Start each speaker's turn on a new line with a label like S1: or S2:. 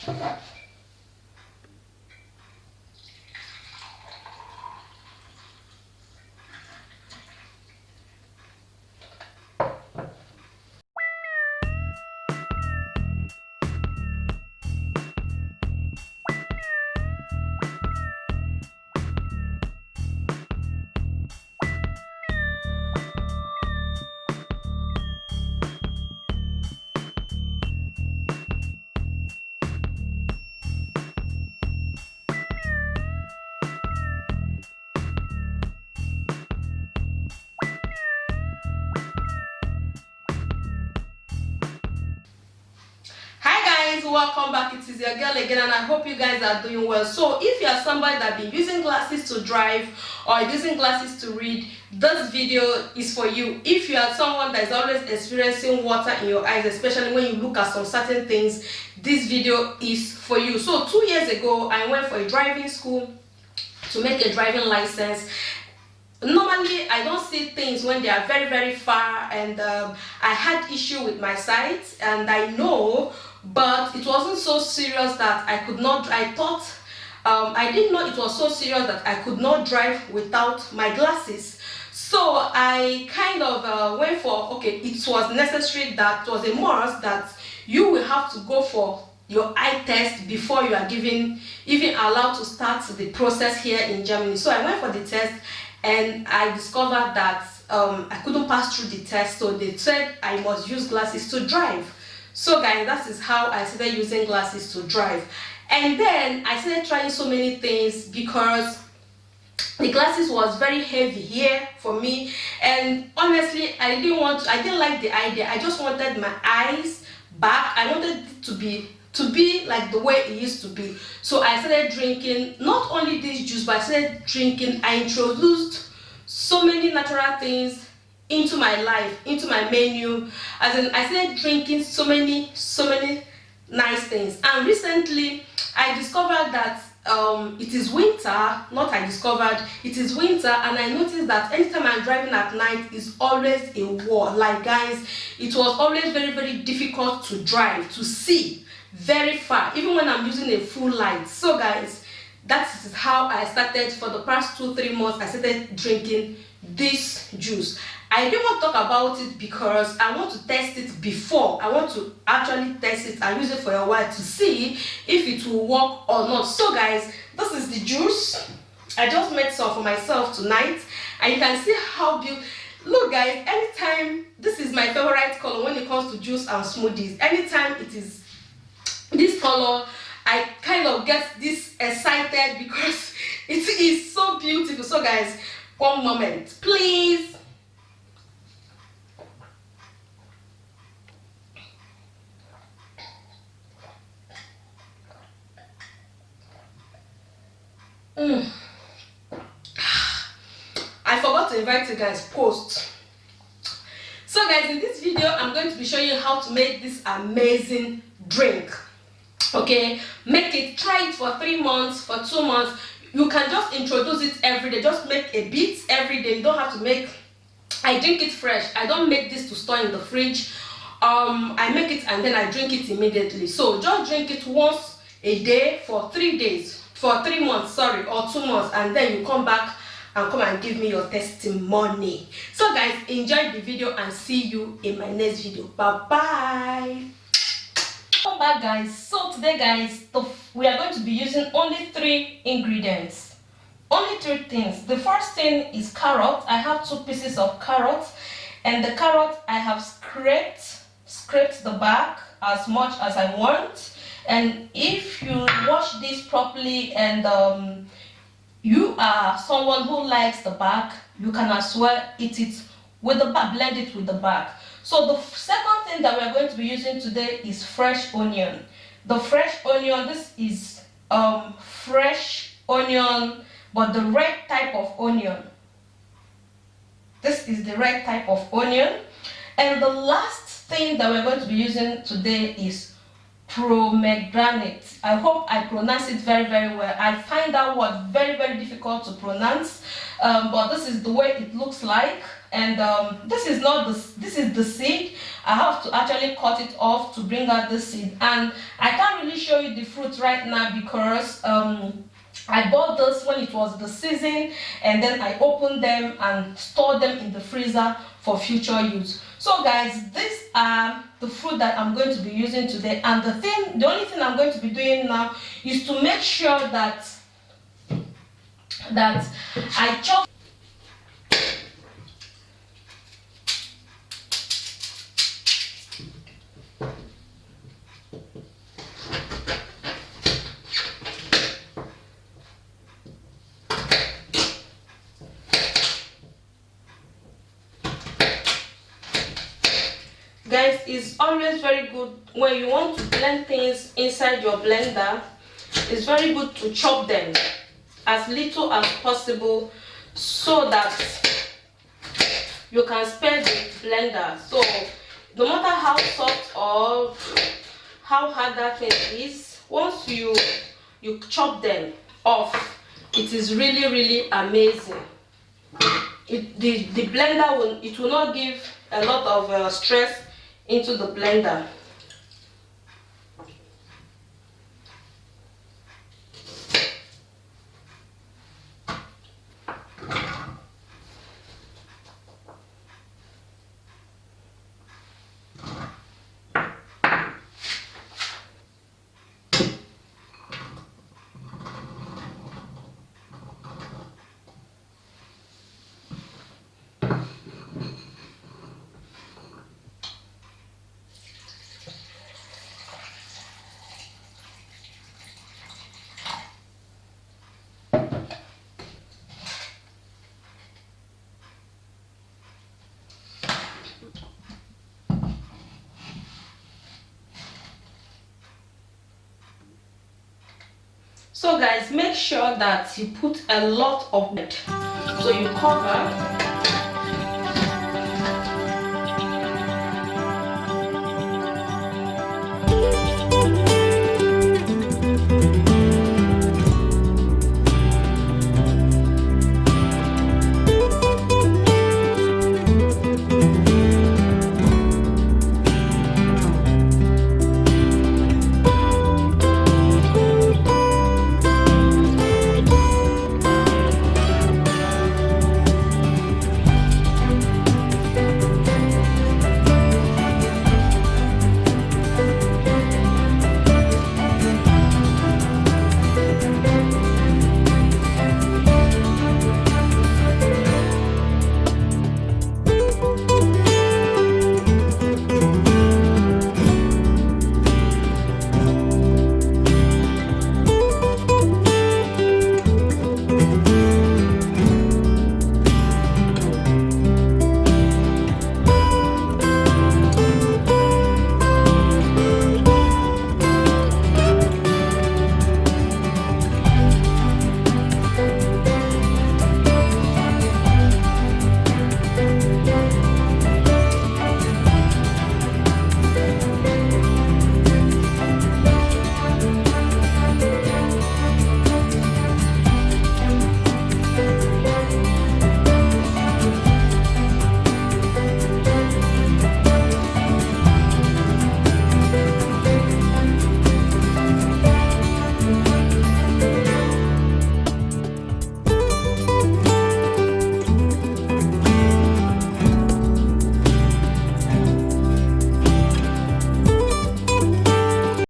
S1: Welcome back. It is your girl again, and I hope you guys are doing well. So if you are somebody that been using glasses to drive or using glasses to read, this video is for you. If you are someone that is always experiencing water in your eyes, especially when you look at some certain things, this video is for you. So 2 years ago, I went for a driving school to make a driving license. Normally I don't see things when they are very far, and I had issue with my sight, and I know, but it wasn't so serious that I could not. I thought I didn't know it was so serious that I could not drive without my glasses. So I kind of went for, okay, it was necessary, that was a must, that you will have to go for your eye test before you are even allowed to start the process here in Germany. So I went for the test, and I discovered that I couldn't pass through the test, so they said I must use glasses to drive. So guys, that is how I started using glasses to drive. And then I started trying so many things, because the glasses was very heavy here for me, and honestly I didn't like the idea. I just wanted my eyes back. I wanted it to be like the way it used to be. So I started drinking not only this juice, but I started drinking. I introduced so many natural things into my life, into my menu, as in I started drinking so many nice things. And recently I discovered that it is winter. It is winter, and I noticed that anytime I'm driving at night is always a war. Like guys, it was always very difficult to drive, to see very far, even when I'm using a full light. So guys, that is how I started. For the past 2-3 months, I started drinking this juice. I didn't want to talk about it because I want to test it before. I want to actually test it and use it for a while to see if it will work or not. So guys, this is the juice. I just made some for myself tonight, and you can see how beautiful. Look guys, anytime, this is my favorite color when it comes to juice and smoothies. Anytime it is this color, I kind of get this excited because it is so beautiful. So guys, one moment please. I forgot to invite you guys post. So guys, in this video I'm going to be showing you how to make this amazing drink. Okay, try it for 3 months, for 2 months. You can just introduce it every day. Just make a bit every day. You don't have to make. I drink it fresh. I don't make this to store in the fridge. I make it and then I drink it immediately. So just drink it once a day for 3 days, for 3 months, sorry, or 2 months, and then you come back and come and give me your testimony. So guys, enjoy the video and see you in my next video. Bye bye. Welcome back guys. So today guys, we are going to be using only 3 ingredients, only 3 things. The first thing is carrot. I have 2 pieces of carrot, and the carrot I have scraped the back as much as I want. And if you wash this properly and you are someone who likes the back, you can as well eat it with the back, blend it with the back. So the second thing that we are going to be using today is fresh onion. The fresh onion, this is fresh onion, but the red type of onion. This is the red type of onion. And the last thing that we're going to be using today is pomegranate. I hope I pronounce it very well. I find that word very difficult to pronounce, but this is the way it looks like. and this is the seed. I have to actually cut it off to bring out the seed, and I can't really show you the fruit right now because I bought this when it was the season, and then I opened them and stored them in the freezer for future use. So guys, these are the fruit that I'm going to be using today, and the only thing I'm going to be doing now is to make sure that I chop. Guys, it's always very good when you want to blend things inside your blender. It's very good to chop them as little as possible so that you can spare the blender. So no matter how soft or how hard that thing is, once you chop them off, it is really amazing. The blender will not give a lot of stress into the blender. So guys, make sure that you put a lot of it. So you cover.